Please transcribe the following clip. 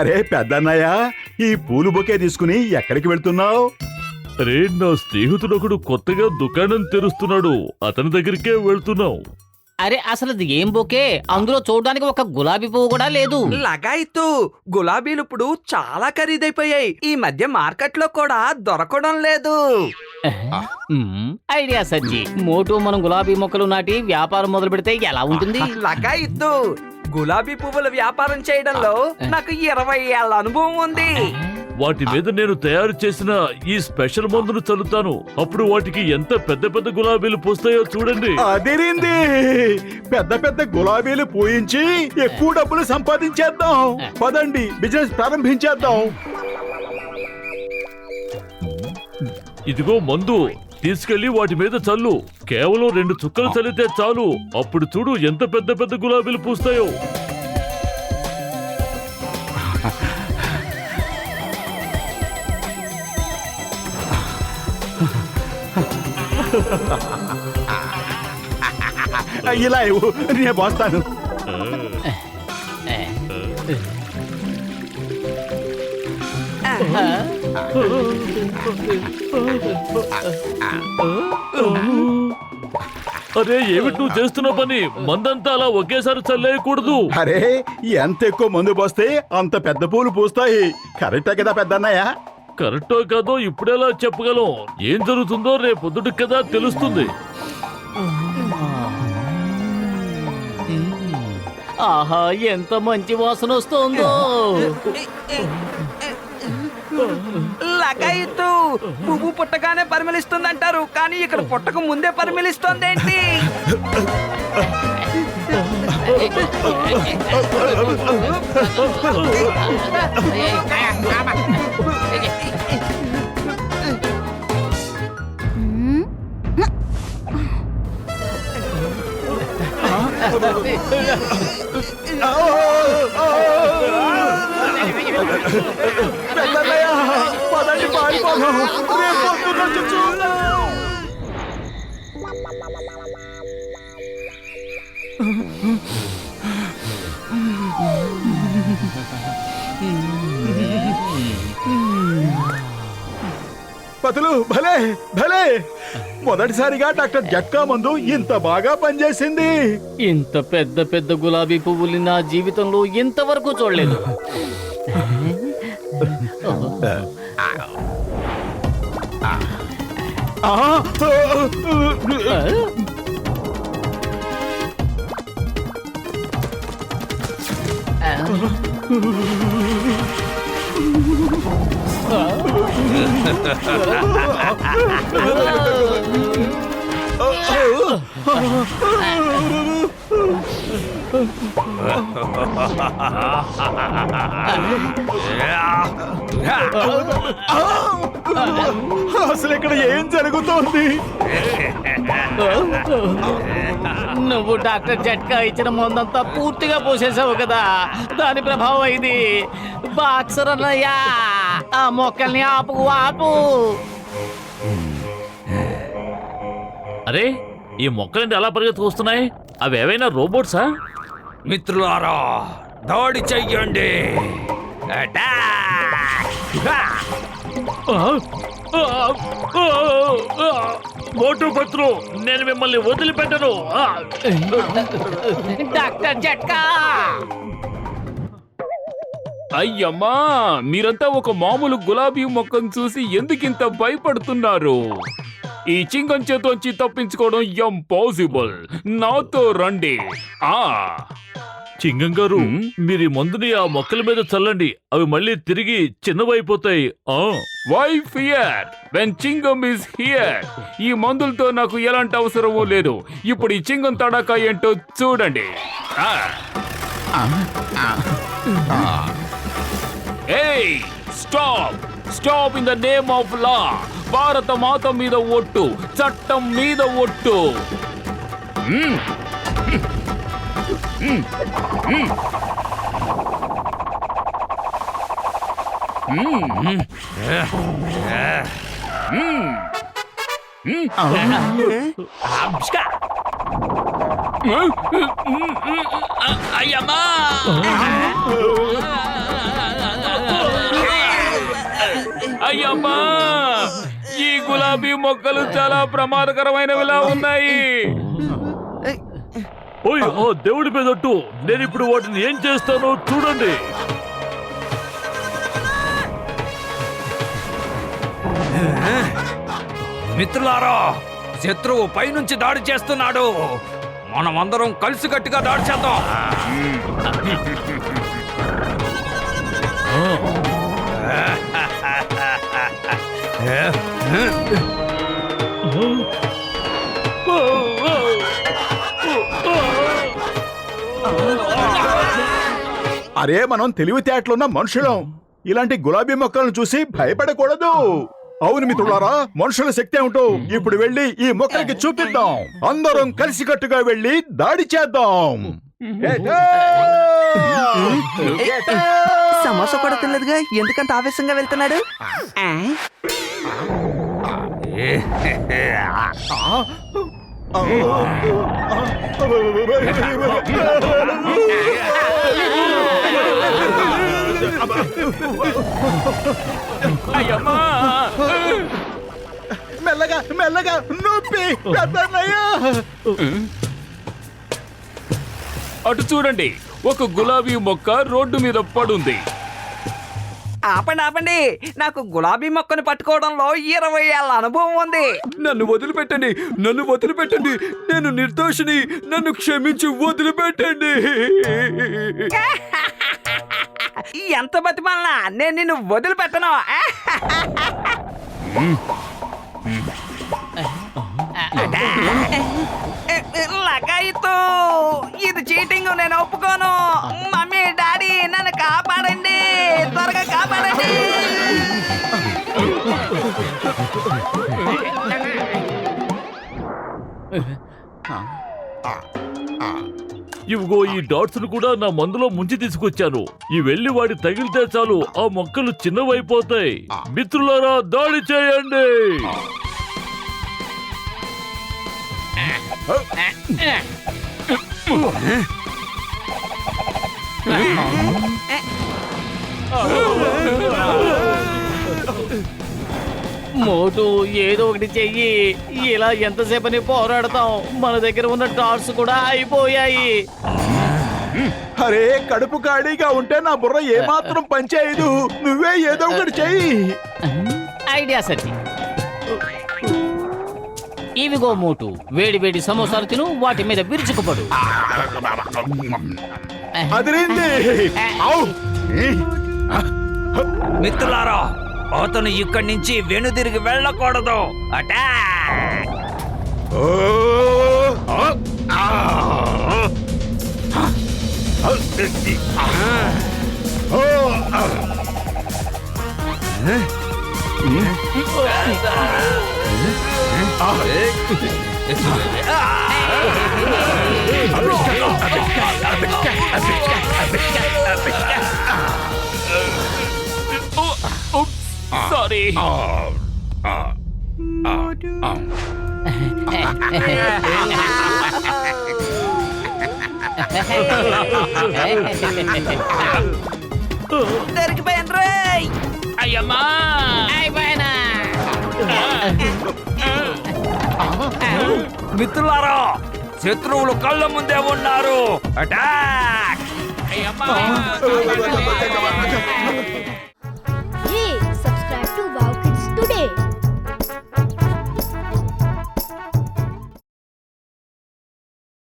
అరే పెద్దన్నయ్య, ఈ పూలు బొకే తీసుకుని ఎక్కడికి వెళ్తున్నావు? అరే, నా స్నేహితుడొకడు కొత్తగా దుకాణం తెరుస్తున్నాడు, అతని దగ్గరికే వెళ్తున్నావు. అరే అసలు ఇది ఏం బొకే? అందులో చూడడానికి ఒక గులాబీ పువ్వు కూడా లేదు. లగాయితూ గులాబీలు ఇప్పుడు చాలా ఖరీదైపోయాయి. ఈ మధ్య మార్కెట్లో కూడా దొరకడం లేదు. ఐడియా సజ్జి. మోటు మనం గులాబీ మొక్కలు నాటి వ్యాపారం మొదలు పెడితే ఎలా ఉంటుంది? లగాయితూ గులాబీ పువ్వుల వ్యాపారం చేయడంలో నాకు 20 ఏళ్ల అనుభవం ఉంది. వాటి మీద నేను తయారు చేసిన ఈ స్పెషల్ మందును చల్లుతాను. అప్పుడు వాటికి ఎంత పెద్ద పెద్ద గులాబీలు పూస్తాయో చూడండి. అదిరింది. పెద్ద పెద్ద గులాబీలు పూయించి ఎక్కువ డబ్బులు సంపాదించేద్దాం. పదండి, బిజినెస్ ప్రారంభించేద్దాం. ఇదిగో మందు, తీసుకెళ్లి వాటి మీద చల్లు. కేవలం 2 చుక్కలు చల్లితే చాలు. అప్పుడు చూడు ఎంత పెద్ద పెద్ద గులాబీలు పూస్తాయో. ఇలా ఇవ్వు, నేను పోస్తాను. అరే, ఏమిటి నువ్వు చేస్తున్న పని? మందంతా అలా ఒకేసారి చల్లేయకూడదు. అరే, ఎంత ఎక్కువ మందు పోస్తే అంత పెద్ద పూలు పూస్తాయి. కరెక్టే కదా పెద్దన్నయ్య? కరెక్టో కాదో ఇప్పుడెలా చెప్పగలం? ఏం జరుగుతుందో రేపొద్దుటికి కదా తెలుస్తుంది. ఆహా, ఎంత మంచి వాసన వస్తుందో. లగాయితూ పువ్వు పుట్టగానే పరిమళిస్తుందంటారు, కానీ ఇక్కడ పుట్టక ముందే పరిమళిస్తోందేంటి? పెద్దన్నయ్య, పదండి పారిపోదాం. రేపు పొద్దున్న వచ్చి చూద్దాం. పతులు, భలే భలే! మొదటిసారిగా డాక్టర్ జట్కా మందు ఇంత బాగా పనిచేసింది. ఇంత పెద్ద పెద్ద గులాబీ పువ్వులు నా జీవితంలో ఇంతవరకు చూడలేదు. అసలు ఇక్కడ ఏం జరుగుతోంది? నువ్వు డాక్టర్ జట్కా ఇచ్చిన మందంతా పూర్తిగా పోసేసావు కదా, దాని ప్రభావం ఇది. బాక్సర్ అన్నయ్యా, ఆ మొక్కల్ని ఆపు. అరే, ఈ మొక్కలంటే ఎలా పరిగెత్తుకొస్తున్నాయి? అవి ఏవైనా రోబోట్సా? మిత్రులారా, దాడి చెయ్యండి. మోటు పత్రు, నేను మిమ్మల్ని వదిలిపెట్టను. డాక్టర్ జట్కా! అయ్యమ్మా, మీరంతా ఒక మామూలు గులాబీ మొక్కను చూసి ఎందుకింత భయపడుతున్నారు? ఈ చింగం చేతోంచి తప్పించుకోవడం ఇంపాసిబుల్. నాతో రండి. చింగం గారు, మీరు ఈ మందుని ఆ మొక్కల మీద చల్లండి. అవి మళ్ళీ తిరిగి చిన్నవైపోతాయి. వై ఫియర్ వెన్ చింగం ఇస్ హియర్? ఈ మందులతో నాకు ఎలాంటి అవసరమూ లేదు. ఇప్పుడు ఈ చింగం తడాకా ఏంటో చూడండి. ఏయ్, stop in the name of law. భారత మాత మీద ఒట్టు, చట్టం మీద ఒట్టు. అయ్యమ్మా అయ్యమ్మా ఈ గులాబీ మొక్కలు చాలా ప్రమాదకరమైనవిలా ఉన్నాయి. ఓయ్ ఆ దేవుడి మీదట్టు నేను ఇప్పుడు వాటిని ఏం చేస్తానో చూడండి. మిత్రులారా, శత్రువు పైనుంచి దాడి చేస్తున్నాడు. మనమందరం కలిసికట్టుగా దాడి చేద్దాం. అరే మనం తెలివితేటలున్న మనుషులం. ఇలాంటి గులాబీ మొక్కలను చూసి భయపడకూడదు. అవును మిత్రులారా, మనుషుల శక్తి ఏమిటో ఇప్పుడు వెళ్ళి ఈ మొక్కలకి చూపిద్దాం. అందరం కలిసికట్టుగా వెళ్ళి దాడి చేద్దాం. సమోసా కూడా తినలేదుగా, ఎందుకంత ఆవేశంగా వెళ్తున్నాడు? అయ్యమ్మా మెల్లగా మెల్లగా నొప్పి పెద్దన్నయ్య. అటు చూడండి, ఒక గులాబీ మొక్క రోడ్డు మీద పడుంది. ఆపండి ఆపండి, నాకు గులాబీ మొక్కను పట్టుకోవడంలో 20 ఏళ్ల అనుభవం ఉంది. నన్ను వదిలిపెట్టండి, నన్ను వదిలిపెట్టండి, నేను నిర్దోషిని, నన్ను క్షమించి వదిలిపెట్టండి. ఎంత బతిమాలనా, నేను నిన్ను వదిలిపెట్టను. లగాయితో ఇది చీటింగ్, నేను ఒప్పుకోను. మమ్మీ డాడీ నన్ను కాపాడండి, త్వరగా కాపాడండి. ఇవిగో ఈ డాట్స్ ను కూడా నా మందులో ముంచి తీసుకొచ్చాను. ఈ వెళ్ళి వాడి తగిలితే చాలు ఆ మొక్కలు చిన్నవైపోతాయి. మిత్రులారా, దాడి చేయండి. మోటు ఏదో ఒకటి చెయ్యి. ఇలా ఎంతసేపని పోరాడతాం? మన దగ్గర ఉన్న డాట్స్ కూడా అయిపోయాయి. అరే కడుపు ఖాళీగా ఉంటే నా బుర్ర ఏమాత్రం పనిచేయదు. నువ్వే ఏదో ఒకటి చెయ్యి. ఐడియా సరి. ఇవిగో మోటు, వేడి వేడి సమోసాలు తిను, వాటి మీద విరుచుకుపడు. అదిరింది. మిత్రులారా, అతను ఇక్కడి నుంచి వెనుదిరిగి వెళ్ళకూడదు. అటాక్! సారీ. దొరికిపోయాను రేయ్. అయ్యమ్మా అయిపోయినా. మిత్రులారా, శత్రువులు కళ్ళ ముందే ఉన్నారు. అటాక్! అయ్యమ్మా